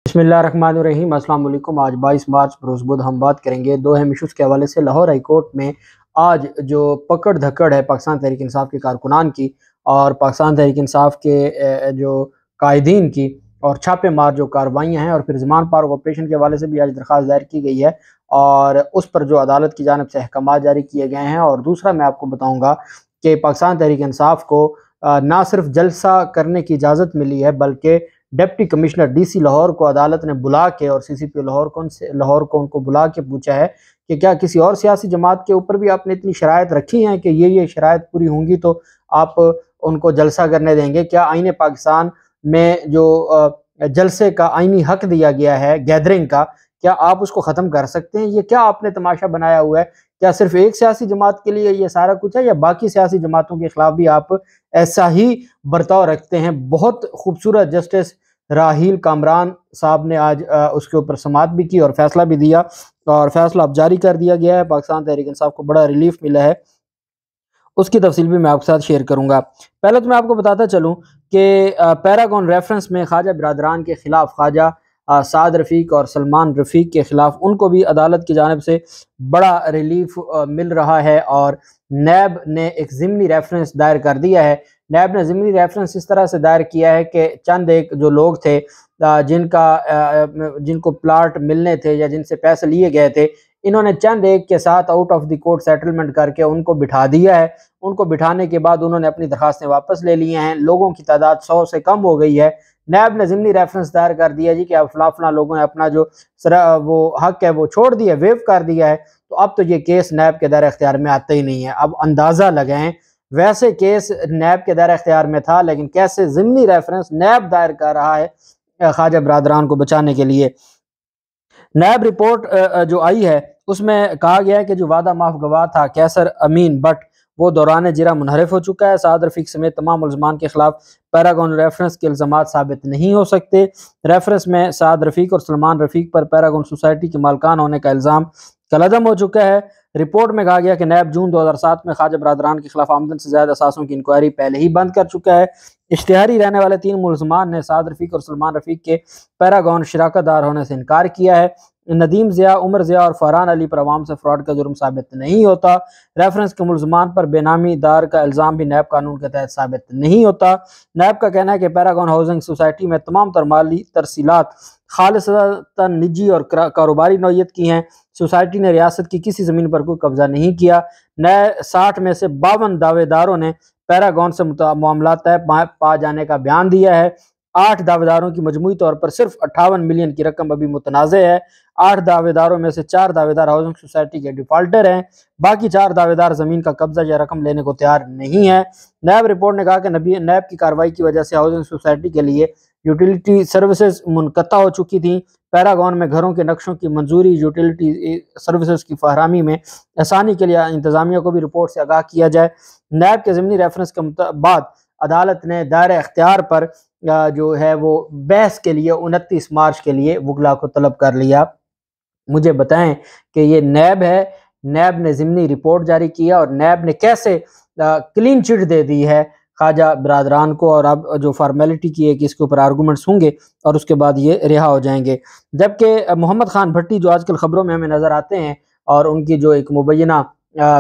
बिस्मिल्लाहिर्रहमानिर्रहीम। अस्सलाम वालेकुम। आज 22 मार्च बरोज़ बुध हम बात करेंगे दो अहम इशूज़ के हवाले से। लाहौर हाई कोर्ट में आज जो पकड़ धकड़ है पाकिस्तान तहरीक इंसाफ के कारकुनान की और पाकिस्तान तहरीक इंसाफ के जो कायदीन की और छापे मार जो कार्रवाइयाँ हैं और फिर ज़मान पार्क ऑपरेशन के हवाले से भी आज दरख्वास्त दायर की गई है और उस पर जो अदालत की जानिब से अहकामात जारी किए गए हैं। और दूसरा मैं आपको बताऊँगा कि पाकिस्तान तहरीक इंसाफ को ना सिर्फ जलसा करने की इजाज़त मिली है बल्कि डिप्टी कमिश्नर डीसी लाहौर को अदालत ने बुला के और सीसीपी लाहौर को उनको बुला के पूछा है कि क्या किसी और सियासी जमात के ऊपर भी आपने इतनी शराइत रखी हैं कि ये शराइत पूरी होंगी तो आप उनको जलसा करने देंगे। क्या आईन पाकिस्तान में जो जलसे का आईनी हक दिया गया है गैदरिंग का, क्या आप उसको ख़त्म कर सकते हैं? ये क्या आपने तमाशा बनाया हुआ है? क्या सिर्फ एक सियासी जमात के लिए ये सारा कुछ है या बाकी सियासी जमातों के खिलाफ भी आप ऐसा ही बर्ताव रखते हैं? बहुत खूबसूरत जस्टिस राहील कामरान साहब ने आज उसके ऊपर समाअत भी की और फैसला भी दिया और फैसला अब जारी कर दिया गया है। पाकिस्तान तहरीक इंसाफ को बड़ा रिलीफ मिला है, उसकी तफसील भी मैं आपके साथ शेयर करूंगा। पहले तो मैं आपको बताता चलूं कि पैरागॉन रेफरेंस में ख्वाजा बिरादरान के खिलाफ ख्वाजा साद रफ़ीक और सलमान रफ़ीक के खिलाफ उनको भी अदालत की जानिब से बड़ा रिलीफ मिल रहा है और नैब ने एक ज़िमनी रेफरेंस दायर कर दिया है। नैब ने ज़िमनी रेफरेंस इस तरह से दायर किया है कि चंद एक जो लोग थे जिनको प्लाट मिलने थे या जिनसे पैसे लिए गए थे, इन्होंने चंद एक के साथ out of the court settlement करके उनको बिठा दिया है। उनको बिठाने के बाद उन्होंने अपनी दरखास्तें वापस ले ली हैं। लोगों की तादाद 100 से कम हो गई है। नैब ने ज़िमनी रेफरेंस दायर कर दिया जी कि अब फला लोगों ने अपना जो वो हक है वो छोड़ दिया, वेव कर दिया है, तो अब तो ये केस नैब के दायरे इख्तियार में आता ही नहीं है। अब अंदाज़ा लगाएं, वैसे केस नैब के दायरे इख्तियार में था लेकिन कैसे ज़िमनी रेफरेंस नैब दायर कर रहा है ख्वाजा बिरादरान को बचाने के लिए। नैब रिपोर्ट जो आई है उसमें कहा गया है कि जो वादा माफ गवाह था कैसर अमीन बट वो दौरान जिरा मुनहरफ हो चुका है। साद रफ़ीक समेत तमाम मुल्ज़मान के खिलाफ पैरागॉन रेफरेंस के इल्ज़ामात साबित नहीं हो सकते। रेफरेंस में साद रफ़ीक और सलमान रफ़ीक पर पैरागॉन सोसाइटी के मालकान होने का इल्ज़ाम कलअदम हो चुका है। रिपोर्ट में कहा गया कि नैब जून 2007 में ख्वाजा बिरादरान के खिलाफ आमदन से ज़्यादा असासों की इंक्वायरी पहले ही बंद कर चुका है। इश्तिहारी रहने वाले 3 मुल्ज़मान ने साद रफ़ीक और सलमान रफ़ीक के पैरागॉन शराकतदार होने से इनकार किया है। नदीम ज़िया, उमर ज़िया और फरहान अली पर अवाम से फ्रॉड का जुर्म साबित नहीं होता। रेफरेंस के मुल्ज़मान पर बेनामी दार का इल्ज़ाम भी नैब कानून के तहत साबित नहीं होता। नैब का कहना है कि पैरागॉन हाउसिंग सोसाइटी में तमाम तर माली तरसीलात खालिसतन निजी और कारोबारी नौयत की हैं। सोसाइटी ने रियासत की किसी ज़मीन पर कोई कब्जा नहीं किया। नए 60 में से 52 दावेदारों ने पैरागॉन से मामला तय पा जाने का बयान दिया है। 8 दावेदारों की मजमूई तौर पर सिर्फ 58 मिलियन की रकम अभी मुतनाज़े है। 8 दावेदारों में से 4 दावेदार हाउसिंग सोसाइटी के डिफॉल्टर हैं, बाकी 4 दावेदार ज़मीन का कब्जा या रकम लेने को तैयार नहीं है। नैब रिपोर्ट ने कहा कि नैब की कार्रवाई की वजह से हाउसिंग सोसाइटी के लिए यूटिलिटी सर्विसेज मुनक़ता हो चुकी थी। पैरागॉन में घरों के नक्शों की मंजूरी, यूटिलिटी सर्विसेज की फहरामी में आसानी के लिए इंतज़ामिया को भी रिपोर्ट से आगाह किया जाए। नैब के ज़िमनी रेफरेंस के बाद अदालत ने दायरे इख्तियार पर जो है वो बहस के लिए 29 मार्च के लिए वकला को तलब कर लिया। मुझे बताएं कि ये नैब है, नैब ने ज़िमनी रिपोर्ट जारी किया और नैब ने कैसे क्लीन चिट दे दी है ख्वाजा बिरादरान को, और अब जो फार्मेलिटी की है कि इसके ऊपर आर्गूमेंट्स होंगे और उसके बाद ये रिहा हो जाएंगे। जबकि मोहम्मद खान भट्टी जो आजकल ख़बरों में हमें नज़र आते हैं और उनकी जो एक मुबैना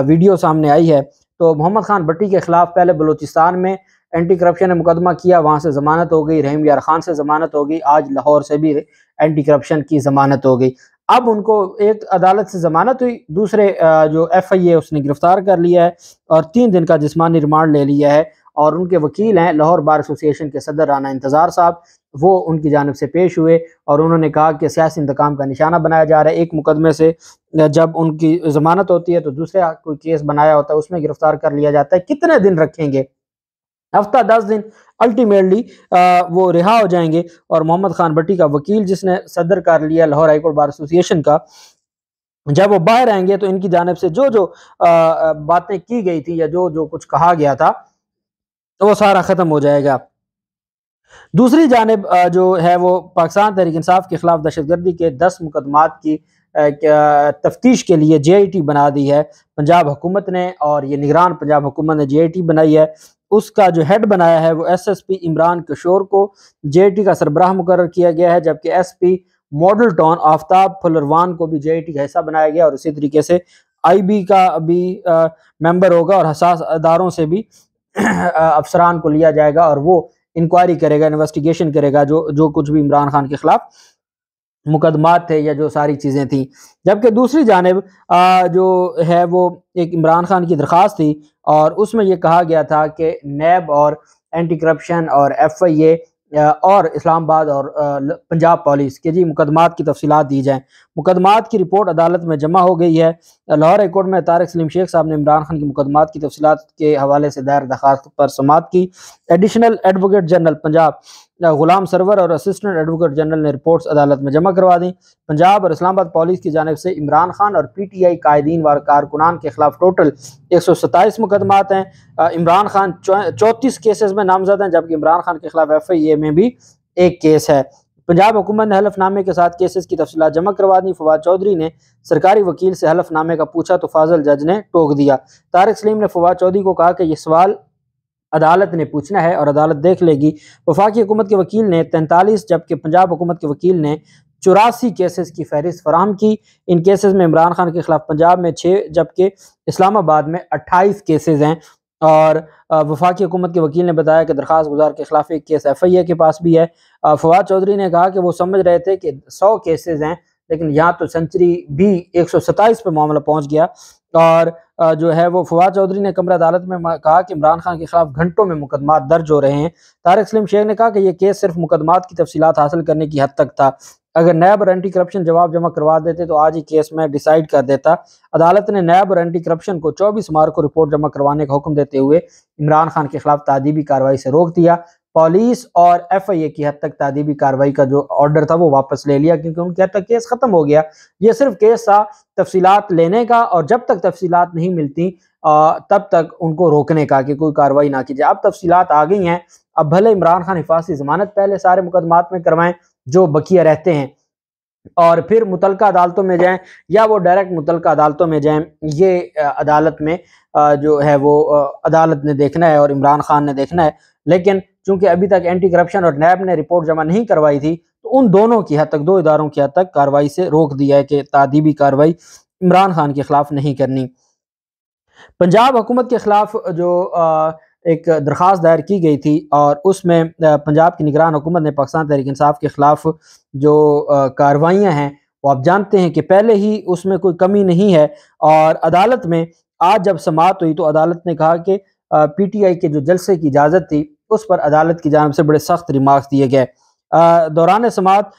वीडियो सामने आई है, तो मोहम्मद खान भट्टी के खिलाफ पहले बलूचिस्तान में एंटी करप्शन ने मुकदमा किया, वहाँ से ज़मानत हो गई, रहीम यार खान से ज़मानत हो गई, आज लाहौर से भी एंटी करप्शन की ज़मानत हो गई। अब उनको एक अदालत से ज़मानत हुई, दूसरे जो FIA उसने गिरफ्तार कर लिया है और 3 दिन का जिस्मानी रिमांड ले लिया है। और उनके वकील हैं लाहौर बार एसोसिएशन के सदर राना इंतज़ार साहब, वो उनकी जानिब से पेश हुए और उन्होंने कहा कि सियासी इंतकाम का निशाना बनाया जा रहा है। एक मुकदमे से जब उनकी ज़मानत होती है तो दूसरे कोई केस बनाया होता है उसमें गिरफ्तार कर लिया जाता है। कितने दिन रखेंगे? हफ्ता 10 दिन, अल्टीमेटली वो रिहा हो जाएंगे। और मोहम्मद खान भट्टी का वकील जिसने सदर कर लिया लाहौर हाईकोर्ट बार एसोसिएशन का, जब वो बाहर आएंगे तो इनकी जानिब से जो जो बातें की गई थी या जो जो कुछ कहा गया था तो वो सारा ख़त्म हो जाएगा। दूसरी जानिब जो है वो पाकिस्तान तहरीक इंसाफ के खिलाफ दहशतगर्दी के 10 मुकदमात की तफ्तीश के लिए JIT बना दी है पंजाब हुकूमत ने, और ये निगरान पंजाब हुकूमत ने JIT बनाई है। उसका जो हेड बनाया है वो SSP इमरान किशोर को JIT का सरबराह मुकर्रर किया गया है, जबकि SP model town Aftab Phularwan को भी JIT का हिस्सा बनाया गया और इसी तरीके से IB का भी मेंबर होगा और हसास अदारों से भी अफसरान को लिया जाएगा और वो इंक्वायरी करेगा, इन्वेस्टिगेशन करेगा जो जो कुछ भी इमरान खान के खिलाफ मुकदमात थे या जो सारी चीज़ें थी। जबकि दूसरी जानिब जो है वो एक इमरान खान की दरख्वास्त थी और उसमें ये कहा गया था कि नैब और एंटी करप्शन और FIA और इस्लामाबाद और पंजाब पुलिस के जी मुकदमात की तफसीलात दी जाएँ। मुकदमात की रिपोर्ट अदालत में जमा हो गई है। लाहौर हाई कोर्ट में तारिक सलीम शेख साहब ने इमरान खान की मुकदमात की तफसीलात के हवाले से दायर दरख्वास्त पर समाअत की। एडिशनल एडवोकेट जनरल पंजाब गुलाम सरवर और असिस्टेंट एडवोकेट जनरल ने रिपोर्ट्स अदालत में जमा करवा दी। पंजाब और इस्लामाबाद पुलिस की जानिब से इमरान खान और PTI कायदीन व कारकुनान के खिलाफ टोटल 127 मुकदमात हैं। इमरान खान 34 केसेस में नामजद हैं, जबकि इमरान खान के खिलाफ FIA में भी एक केस है। पंजाब हुकूमत ने हलफनामे के साथ केसेस की तफसीलात जमा करवा दी। फवाद चौधरी ने सरकारी वकील से हलफनामे का पूछा तो फाजल जज ने टोक दिया। तारिक सलीम ने फवाद चौधरी को कहा कि यह सवाल अदालत ने पूछना है और अदालत देख लेगी। वफाकी हुकूमत के वकील ने 43 जबकि पंजाब हुकूमत के वकील ने 84 केसेस की फहरिस्त फराहम की। इन केसेस में इमरान खान के खिलाफ पंजाब में 6 जबकि इस्लामाबाद में 28 केसेस हैं। और वफाकी हुकूमत के वकील ने बताया कि दरख्वास्त गुजार के खिलाफ एक केस FIA के पास भी है। फवाद चौधरी ने कहा कि वो समझ रहे थे कि 100 केसेस हैं, लेकिन यहाँ तो सेंचुरी भी 127 पे मामला पहुँच गया। और जो है वो फवाद चौधरी ने कमरा अदालत में कहा कि इमरान खान के खिलाफ घंटों में मुकदमात दर्ज हो रहे हैं। तारिक सलीम शेख ने कहा कि यह केस सिर्फ मुकदमात की तफसीलात हासिल करने की हद तक था। अगर नैब और एंटी करप्शन जवाब जमा करवा देते तो आज ही केस में डिसाइड कर देता। अदालत ने नैब और एंटी करप्शन को 24 मार्च को रिपोर्ट जमा करवाने का हुक्म देते हुए इमरान खान के खिलाफ तादीबी कार्रवाई से रोक दिया। पुलिस और FIA की हद तक तादीबी कार्रवाई का जो ऑर्डर था वो वापस ले लिया, क्योंकि उनकी हद तक केस खत्म हो गया। ये सिर्फ केस था तफसीलात लेने का और जब तक तफसीलात नहीं मिलती तब तक उनको रोकने का कि कोई कार्रवाई ना की जाए। अब तफसीलात आ गई हैं, अब भले इमरान खान हिफाजती जमानत पहले सारे मुकदमात में करवाएं जो बकिया रहते हैं और फिर मुतलका अदालतों में जाएं या वो डायरेक्ट मुतलका अदालतों में जाएं। ये अदालत में जो है वो अदालत ने देखना है और इमरान खान ने देखना है। लेकिन चूंकि अभी तक एंटी करप्शन और नैब ने रिपोर्ट जमा नहीं करवाई थी तो उन दोनों की हद तक, दो इदारों की हद तक कार्रवाई से रोक दिया है कि तादीबी कार्रवाई इमरान खान के खिलाफ नहीं करनी। पंजाब हुकूमत के खिलाफ जो एक दरख्वास्त दायर की गई थी और उसमें पंजाब की निगरान हुकूमत ने पाकिस्तान तहरीक इंसाफ के खिलाफ जो कार्रवाइयाँ हैं वो आप जानते हैं कि पहले ही उसमें कोई कमी नहीं है। और अदालत में आज जब समाअत हुई तो अदालत ने कहा कि PTI के जो जलसे की इजाज़त थी उस पर अदालत की जानिब से बड़े सख्त रिमार्क्स दिए गए। दौरान समाअत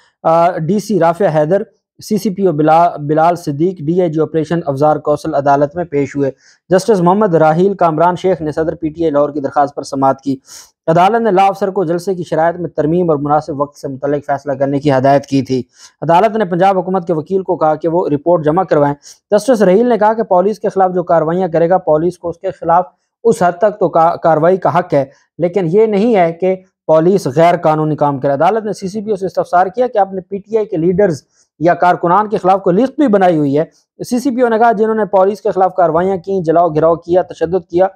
DC Rafia Haider, CCPO Bilal Siddique, DIG operation Afzar Kaushal अदालत में पेश हुए। जस्टिस मोहम्मद राहील कामरान शेख ने सदर PTI लाहौर की दरख्वास्त पर समाअत की। अदालत ने लॉ अफसर को जलसे की शराइत में तरमीम और मुनासिब वक्त से मुतल्लिक फैसला करने की हदायत की थी। अदालत ने पंजाब हुकूमत के वकील को कहा कि वो रिपोर्ट जमा करवाएं। जस्टिस राहील ने कहा कि पुलिस के खिलाफ जो कार्रवाइयाँ करेगा पुलिस को उसके खिलाफ उस हद तक तो कार्रवाई का हक है, लेकिन ये नहीं है कि पुलिस गैर कानूनी काम करे। अदालत ने CCPO से इस्तफसार किया कि आपने PTI के लीडर्स या कारकुनान के खिलाफ कोई लिस्ट भी बनाई हुई है। CCPO ने कहा जिन्होंने पुलिस के खिलाफ कार्रवाइयाँ की, जलाओ घिराव किया, तशद्दुद किया,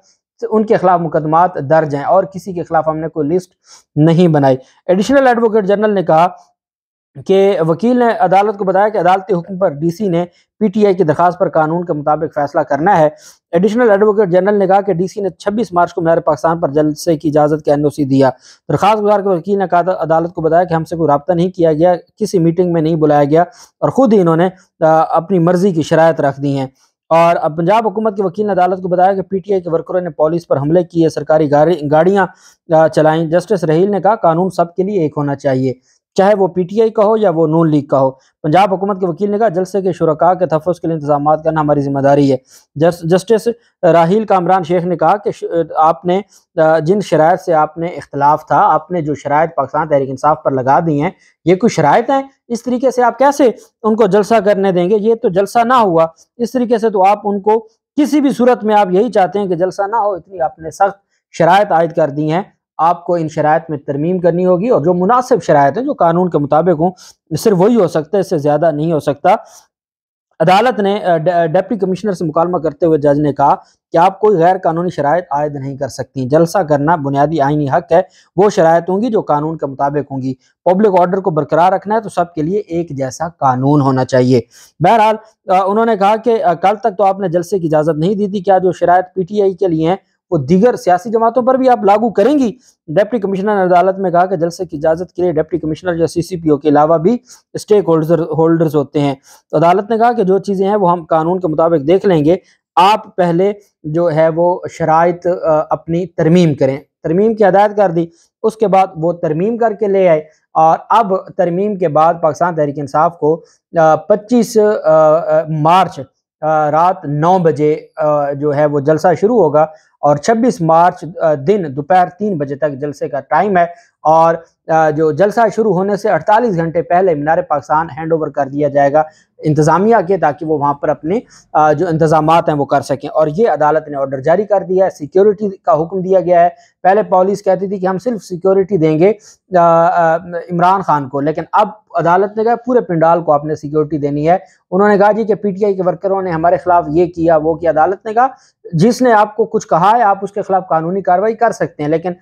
तो उनके खिलाफ मुकदमात दर्ज हैं और किसी के खिलाफ हमने कोई लिस्ट नहीं बनाई। एडिशनल एडवोकेट जनरल ने कहा कि वकील ने अदालत को बताया कि अदालती हुक्म पर DC ने PTI की दरख्वास्त पर कानून के मुताबिक फैसला करना है। एडिशनल एडवोकेट जनरल ने कहा कि DC ने 26 मार्च को मीनार पाकिस्तान पर जलसे की इजाज़त के NOC दिया। दरख्वास्त गुजार के वकील ने कहा अदालत को बताया कि हमसे कोई रब्ता नहीं किया गया, किसी मीटिंग में नहीं बुलाया गया और ख़ुद ही इन्होंने अपनी मर्जी की शराइत रख दी हैं। और अब पंजाब हुकूमत के वकील ने अदालत को बताया कि PTI के वर्करों ने पुलिस पर हमले किए, सरकारी गाड़ियाँ चलाईं। जस्टिस राहील ने कहा कानून सबके लिए एक होना चाहिए, चाहे वो PTI का हो या वो नून लीग का हो। पंजाब हुकूमत के वकील ने कहा जलसे के शुरका के तहफ़्फ़ुज़ के लिए इंतजाम करना हमारी जिम्मेदारी है। जस्टिस राहील कामरान शेख ने कहा कि आपने जिन शराइत से आपने इख्तलाफ था, आपने जो शराइत पाकिस्तान तहरीक इंसाफ पर लगा दी हैं, ये कुछ शराइत हैं, इस तरीके से आप कैसे उनको जलसा करने देंगे? ये तो जलसा ना हुआ। इस तरीके से तो आप उनको किसी भी सूरत में आप यही चाहते हैं कि जलसा ना हो, इतनी आपने सख्त शराइत आयद कर दी हैं। आपको इन शराइत में तरमीम करनी होगी और जो मुनासिब शराइत हैं, जो कानून के मुताबिक हों, सिर्फ वही हो सकता है, इससे ज़्यादा नहीं हो सकता। अदालत ने डिप्टी कमिश्नर से मुकालमा करते हुए जज ने कहा कि आप कोई गैर कानूनी शराइत आयद नहीं कर सकती। जलसा करना बुनियादी आईनी हक है, वो शराइत होंगी जो कानून के मुताबिक होंगी। पब्लिक ऑर्डर को बरकरार रखना है तो सबके लिए एक जैसा कानून होना चाहिए। बहरहाल उन्होंने कहा कि कल तक तो आपने जलसे की इजाज़त नहीं दी थी, क्या जो शराइत PTI के लिए हैं वो दीगर सियासी जमातों पर भी आप लागू करेंगी? डिप्टी कमिश्नर ने अदालत में कहा कि जलसे की इजाज़त के लिए डिप्टी कमिश्नर या CCPO के अलावा भी स्टेक होल्डर्स होते हैं। तो अदालत ने कहा कि जो चीज़ें हैं वो हम कानून के मुताबिक देख लेंगे, आप पहले जो है वो शराइत अपनी तरमीम करें। तरमीम की हदायत कर दी, उसके बाद वो तरमीम करके ले आए और अब तरमीम के बाद पाकिस्तान तहरीक इंसाफ को 25 मार्च रात 9 बजे जो है वो जलसा शुरू होगा और 26 मार्च दिन दोपहर 3 बजे तक जलसे का टाइम है। और जो जलसा शुरू होने से 48 घंटे पहले मीनार पाकिस्तान हैंड ओवर कर दिया जाएगा इंतज़ामिया के, ताकि वो वहाँ पर अपने जो इंतजामात हैं वो कर सकें। और ये अदालत ने ऑर्डर जारी कर दिया है, सिक्योरिटी का हुक्म दिया गया है। पहले पुलिस कहती थी कि हम सिर्फ सिक्योरिटी देंगे इमरान खान को, लेकिन अब अदालत ने कहा पूरे पंडाल को आपने सिक्योरिटी देनी है। उन्होंने कहा जी कि PTI के वर्करों ने हमारे खिलाफ ये किया वो किया। अदालत ने कहा जिसने आपको कुछ कहा है आप उसके खिलाफ कानूनी कार्रवाई कर सकते हैं, लेकिन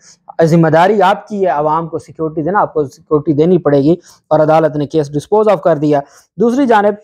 जिम्मेदारी आपकी है आवाम को सिक्योरिटी देना, आपको सिक्योरिटी देनी पड़ेगी। और अदालत ने केस डिस्पोज ऑफ कर दिया। दूसरी जानिब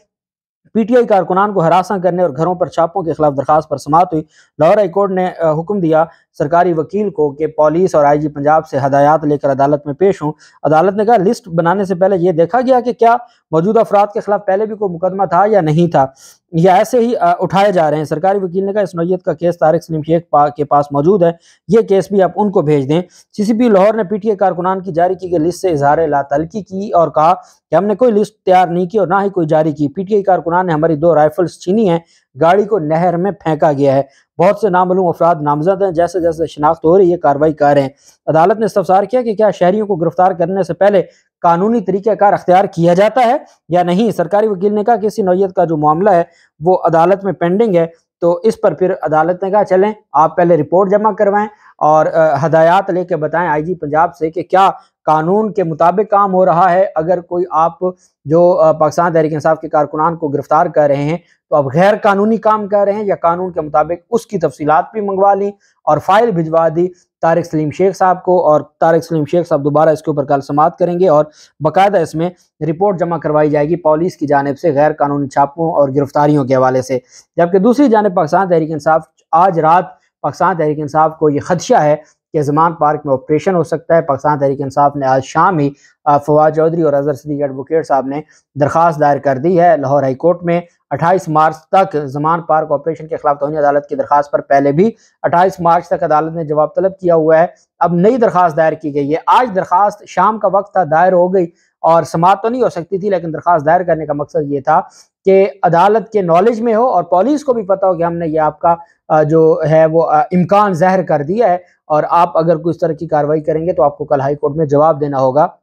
PTI कारकुनान को हरासा करने और घरों पर छापों के खिलाफ दरखास्त पर समाअत हुई। लाहौर हाई कोर्ट ने हुक्म दिया सरकारी वकील को कि पुलिस और IG पंजाब से हदायत लेकर अदालत में पेश हों। अदालत ने कहा लिस्ट बनाने से पहले यह देखा गया कि क्या मौजूदा अफराद के खिलाफ पहले भी कोई मुकदमा था या नहीं था, या ऐसे ही उठाए जा रहे हैं। सरकारी वकील ने कहा इस नौयत का केस तारिक सलीम शेख के पास मौजूद है, ये केस भी आप उनको भेज दें। CCP लाहौर ने PTI कारकुनान की जारी की गई लिस्ट से इजहार लातल्की की और कहा कि हमने कोई लिस्ट तैयार नहीं की और ना ही कोई जारी की। PTI कारकुनान ने हमारी 2 राइफल्स छीनी हैं, गाड़ी को नहर में फेंका गया है, बहुत से नामालूम अफराद नामजद हैं, जैसे जैसे शिनाख्त हो रही है कार्रवाई कर रहे हैं। अदालत ने इस्तफसार किया कि क्या शहरियों को गिरफ्तार करने से पहले कानूनी तरीक़ाकार अख्तियार किया जाता है या नहीं। सरकारी वकील ने कहा कि इसी नौयत का जो मामला है वो अदालत में पेंडिंग है, तो इस पर फिर अदालत ने कहा चलें आप पहले रिपोर्ट जमा करवाएं और हदायत लेके बताएं IG पंजाब से कि क्या कानून के मुताबिक काम हो रहा है। अगर कोई आप जो पाकिस्तान तहरीक इंसाफ के कारकुनान को गिरफ्तार कर रहे हैं तो अब गैर कानूनी काम कर रहे हैं या कानून के मुताबिक, उसकी तफसीलात भी मंगवा ली और फाइल भिजवा दी तारिक सलीम शेख साहब को। और तारिक सलीम शेख साहब दोबारा इसके ऊपर कल समाअत करेंगे और बाकायदा इसमें रिपोर्ट जमा करवाई जाएगी पुलिस की जानिब से गैर कानूनी छापों और गिरफ्तारियों के हवाले से। जबकि दूसरी जानिब पाकिस्तान तहरीक इंसाफ, आज रात पाकिस्तान तहरीक इंसाफ को ये खदशा है कि ज़मान पार्क में ऑपरेशन हो सकता है। पाकिस्तान तहरीक इंसाफ ने आज शाम ही फवाद चौधरी और अजहर सिद्दीकी एडवोकेट साहब ने दरख्वास्त दायर कर दी है लाहौर हाई कोर्ट में। 28 मार्च तक ज़मान पार्क ऑपरेशन के खिलाफ तौहीन अदालत की दरख्वास्त पर पहले भी 28 मार्च तक अदालत ने जवाब तलब किया हुआ है। अब नई दरख्वास्त दायर की गई है। आज दरख्वास्त शाम का वक्त था, दायर हो गई और समाअत तो नहीं हो सकती थी, लेकिन दरख्वास्त दायर करने का मकसद ये था कि अदालत के नॉलेज में हो और पुलिस को भी पता हो कि हमने ये आपका जो है वो इम्कान ज़ाहिर कर दिया है और आप अगर कोई इस तरह की कार्रवाई करेंगे तो आपको कल हाई कोर्ट में जवाब देना होगा।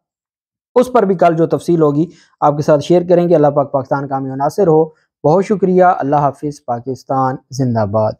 उस पर भी कल जो तफसील होगी आपके साथ शेयर करेंगे। अल्लाह पाक पाकिस्तान कामयाब नासिर हो। बहुत शुक्रिया। अल्लाह हाफिज़। पाकिस्तान जिंदाबाद।